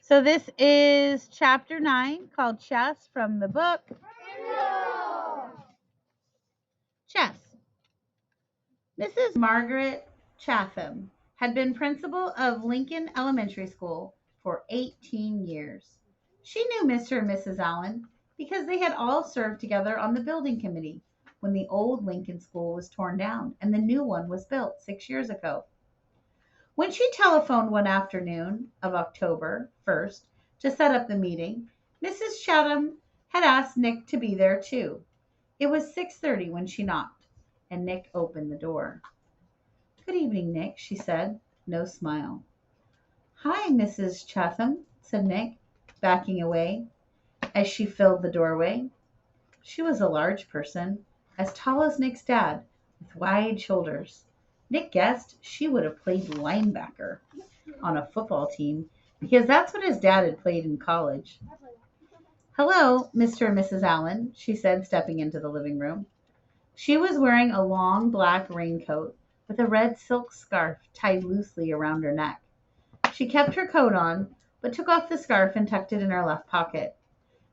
So this is chapter 9 called Chess from the book Chess. Mrs. Margaret Chatham had been principal of Lincoln Elementary School for 18 years. She knew Mr. and Mrs. Allen because they had all served together on the building committee when the old Lincoln School was torn down and the new one was built 6 years ago. When she telephoned one afternoon of October 1st to set up the meeting, Mrs. Chatham had asked Nick to be there too. It was 6:30 when she knocked, and Nick opened the door. "Good evening, Nick," she said. No smile. "Hi, Mrs. Chatham," said Nick, backing away as she filled the doorway. She was a large person, as tall as Nick's dad, with wide shoulders. Nick guessed she would have played linebacker on a football team because that's what his dad had played in college. "Hello, Mr. and Mrs. Allen," she said, stepping into the living room. She was wearing a long black raincoat with a red silk scarf tied loosely around her neck. She kept her coat on, but took off the scarf and tucked it in her left pocket.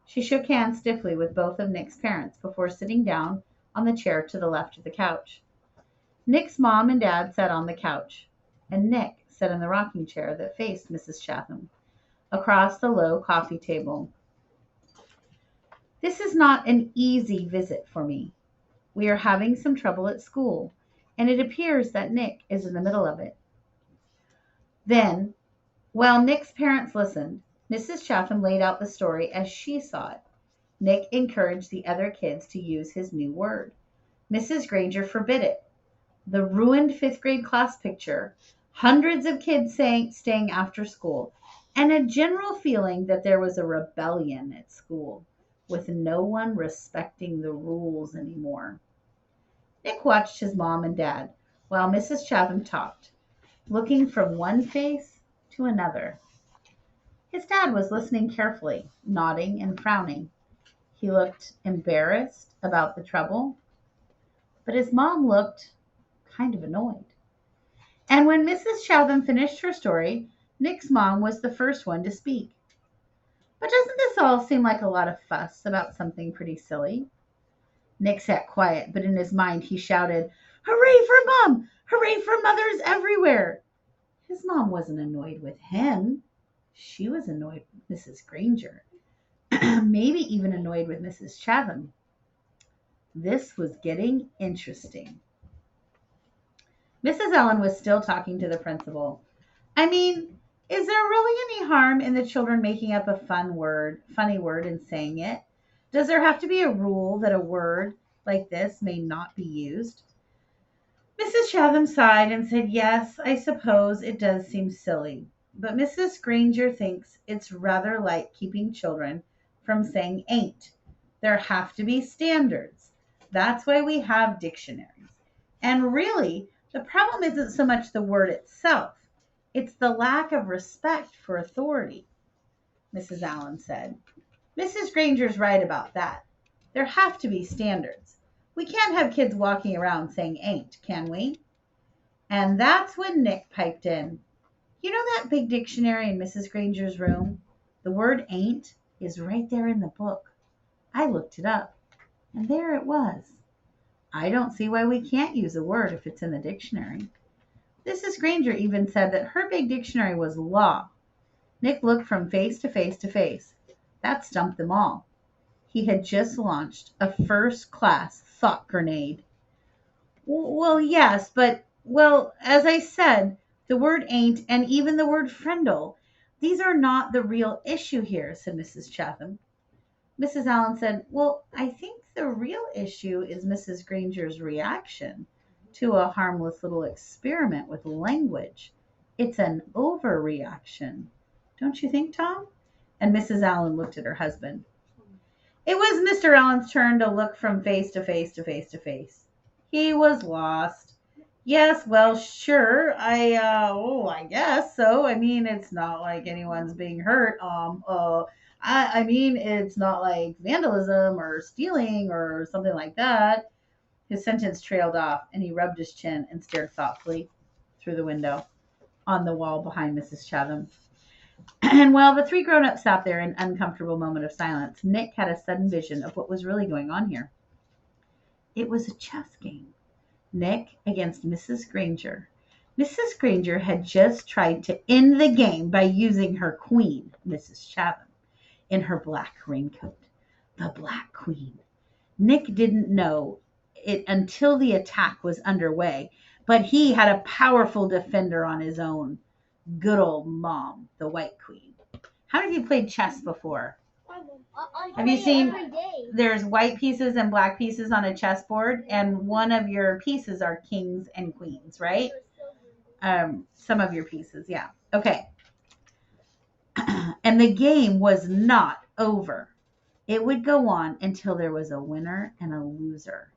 She shook hands stiffly with both of Nick's parents before sitting down on the chair to the left of the couch. Nick's mom and dad sat on the couch, and Nick sat in the rocking chair that faced Mrs. Chatham, across the low coffee table. "This is not an easy visit for me. We are having some trouble at school, and it appears that Nick is in the middle of it." Then, while Nick's parents listened, Mrs. Chatham laid out the story as she saw it. Nick encouraged the other kids to use his new word. Mrs. Granger forbid it. The ruined fifth grade class picture, hundreds of kids staying after school, and a general feeling that there was a rebellion at school, with no one respecting the rules anymore. Nick watched his mom and dad while Mrs. Chatham talked, looking from one face to another. His dad was listening carefully, nodding and frowning. He looked embarrassed about the trouble, but his mom looked kind of annoyed. And when Mrs. Chatham finished her story, Nick's mom was the first one to speak. "But doesn't this all seem like a lot of fuss about something pretty silly?" Nick sat quiet, but in his mind he shouted, "Hooray for Mom! Hooray for mothers everywhere!" His mom wasn't annoyed with him. She was annoyed with Mrs. Granger, maybe even annoyed with Mrs. Chatham. This was getting interesting. Mrs. Allen was still talking to the principal. "I mean, is there really any harm in the children making up a funny word and saying it? Does there have to be a rule that a word like this may not be used?" Mrs. Chatham sighed and said, "Yes, I suppose it does seem silly. But Mrs. Granger thinks it's rather like keeping children from saying ain't. There have to be standards. That's why we have dictionaries. And really, the problem isn't so much the word itself. It's the lack of respect for authority," Mrs. Allen said. "Mrs. Granger's right about that. There have to be standards. We can't have kids walking around saying ain't, can we?" And that's when Nick piped in. "You know that big dictionary in Mrs. Granger's room? The word ain't is right there in the book. I looked it up, and there it was. I don't see why we can't use a word if it's in the dictionary." Mrs. Granger even said that her big dictionary was law. Nick looked from face to face to face. That stumped them all. He had just launched a first-class thought grenade. "Well, yes, but, well, as I said, the word ain't and even the word Frindle, these are not the real issue here," said Mrs. Chatham. Mrs. Allen said, "Well, I think the real issue is Mrs. Granger's reaction to a harmless little experiment with language. It's an overreaction. Don't you think, Tom?" And Mrs. Allen looked at her husband. It was Mr. Allen's turn to look from face to face to face to face. He was lost. "Yes, well, sure. I guess so. I mean, it's not like anyone's being hurt. I mean, it's not like vandalism or stealing or something like that." His sentence trailed off, and he rubbed his chin and stared thoughtfully through the window on the wall behind Mrs. Chatham. And while the three grown-ups sat there in an uncomfortable moment of silence, Nick had a sudden vision of what was really going on here. It was a chess game. Nick against Mrs. Granger. Mrs. Granger had just tried to end the game by using her queen, Mrs. Chatham, in her black raincoat. The Black Queen. Nick didn't know it until the attack was underway, but he had a powerful defender on his own. Good old Mom, the White Queen. How many of you played chess before? Have you seen there's white pieces and black pieces on a chessboard, and one of your pieces are kings and queens, right? Some of your pieces, yeah. Okay. And the game was not over. It would go on until there was a winner and a loser.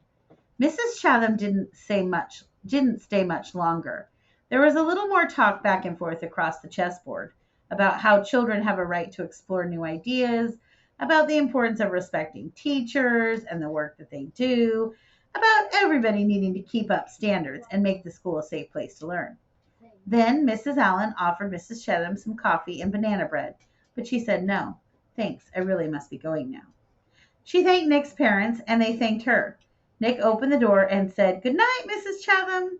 Mrs. Chatham didn't stay much longer. There was a little more talk back and forth across the chessboard about how children have a right to explore new ideas, about the importance of respecting teachers and the work that they do, about everybody needing to keep up standards and make the school a safe place to learn. Then Mrs. Allen offered Mrs. Chatham some coffee and banana bread, but she said no. Thanks, I really must be going now. She thanked Nick's parents, and they thanked her. Nick opened the door and said, "Good night, Mrs. Chatham."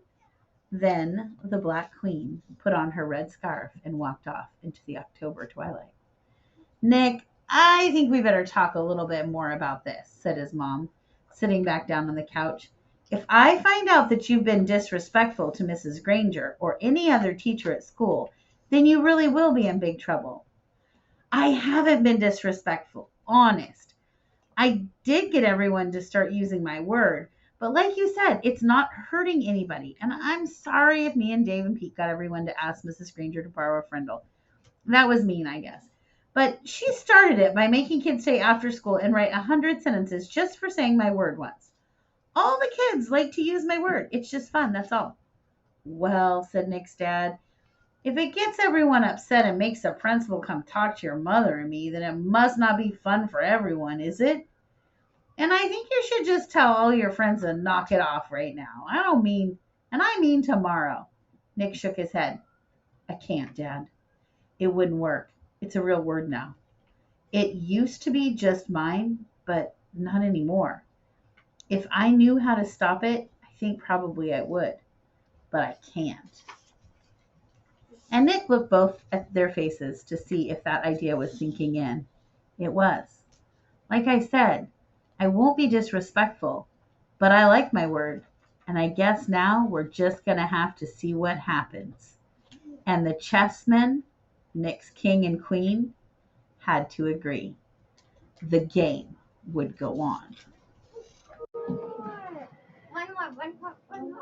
Then the Black Queen put on her red scarf and walked off into the October twilight. "Nick, I think we better talk a little bit more about this," said his mom, sitting back down on the couch. "If I find out that you've been disrespectful to Mrs. Granger or any other teacher at school, then you really will be in big trouble." "I haven't been disrespectful, honest. I did get everyone to start using my word, but like you said, it's not hurting anybody. And I'm sorry if me and Dave and Pete got everyone to ask Mrs. Granger to borrow a Frindle. That was mean, I guess. But she started it by making kids stay after school and write 100 sentences just for saying my word once. All the kids like to use my word. It's just fun, that's all." "Well," said Nick's dad, "if it gets everyone upset and makes the principal come talk to your mother and me, then it must not be fun for everyone, is it? And I think you should just tell all your friends to knock it off right now. I mean tomorrow." Nick shook his head. "I can't, Dad. It wouldn't work. It's a real word now. It used to be just mine, but not anymore. If I knew how to stop it, I think probably I would, but I can't." And Nick looked both at their faces to see if that idea was sinking in. It was. "Like I said, I won't be disrespectful, but I like my word, and I guess now we're just going to have to see what happens." And the chessmen, Nick's king and queen, had to agree. The game would go on.